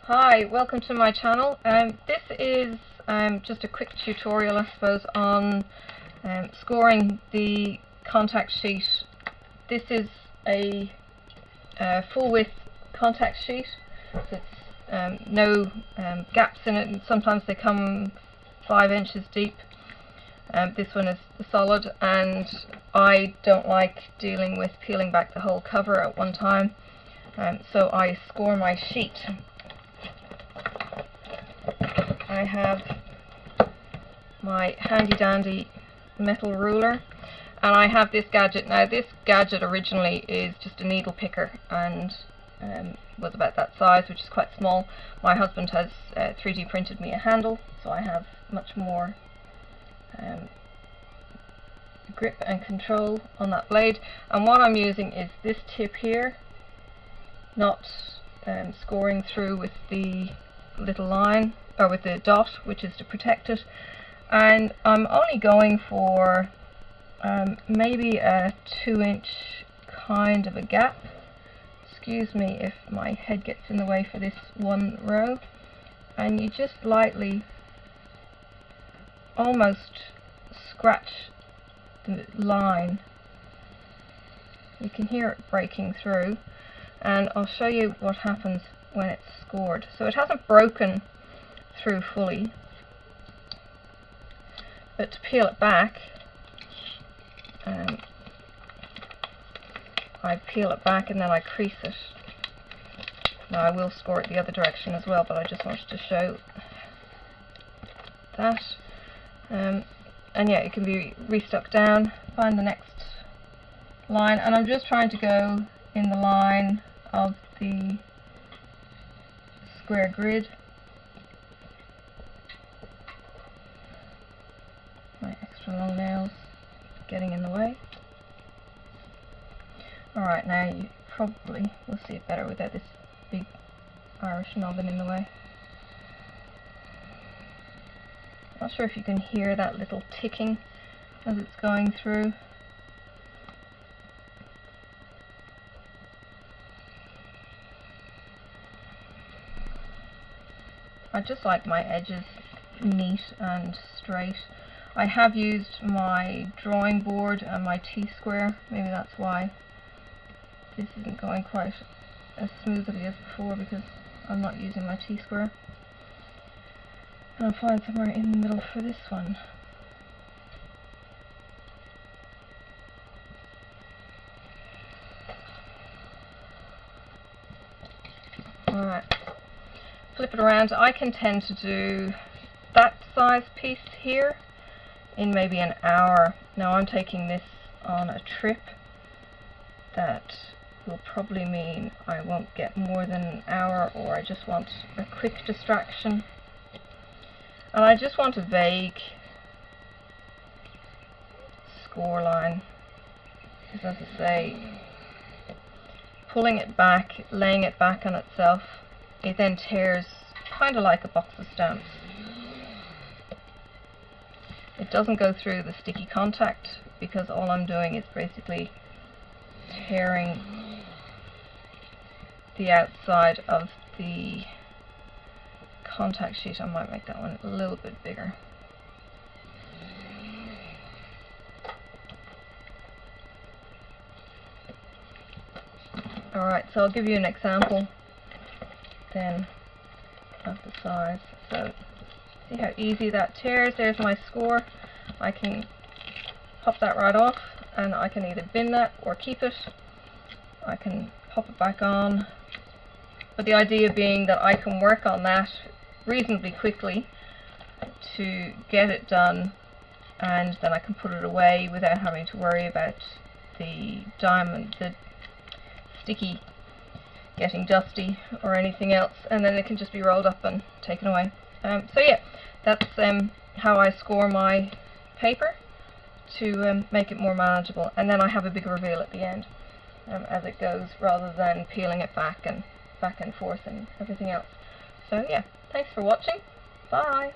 Hi, welcome to my channel. This is just a quick tutorial, I suppose, on scoring the contact sheet. This is a full width contact sheet. So it's no gaps in it, and sometimes they come 5 inches deep. This one is solid, and I don't like dealing with peeling back the whole cover at one time, so I score my sheet. I have my handy dandy metal ruler, and I have this gadget. Now this gadget originally is just a needle picker and was about that size, which is quite small. My husband has 3D printed me a handle, so I have much more grip and control on that blade. And what I'm using is this tip here, not scoring through with the little line, or with the dot, which is to protect it. And I'm only going for maybe a 2-inch kind of a gap. Excuse me if my head gets in the way for this one row. And you just lightly almost scratch the line. You can hear it breaking through, and I'll show you what happens when it's scored. So it hasn't broken through fully, but to peel it back, I peel it back and then I crease it. Now I will score it the other direction as well, but I just wanted to show that. And yeah, it can be restuck down. Find the next line, and I'm just trying to go in the line of the square grid. My extra long nails getting in the way. Alright, now you probably will see it better without this big Irish nobbin in the way. Not sure if you can hear that little ticking as it's going through. I just like my edges neat and straight. I have used my drawing board and my T-square. Maybe that's why this isn't going quite as smoothly as before, because I'm not using my T-square. And I'll find somewhere in the middle for this one. Alright. Flip it around. I can tend to do that size piece here in maybe an hour. Now I'm taking this on a trip that will probably mean I won't get more than an hour, or I just want a quick distraction. And I just want a vague score line, because as I say, pulling it back, laying it back on itself, it then tears kind of like a box of stamps. It doesn't go through the sticky contact, because all I'm doing is basically tearing the outside of the contact sheet. I might make that one a little bit bigger. Alright, so I'll give you an example then of the size. So see how easy that tears. There's my score. I can pop that right off, and I can either bin that or keep it. I can pop it back on, but the idea being that I can work on that reasonably quickly to get it done, and then I can put it away without having to worry about the diamond, the sticky, getting dusty or anything else, and then it can just be rolled up and taken away. So yeah, that's how I score my paper to make it more manageable, and then I have a big reveal at the end as it goes, rather than peeling it back and forth and everything else. So yeah, thanks for watching. Bye.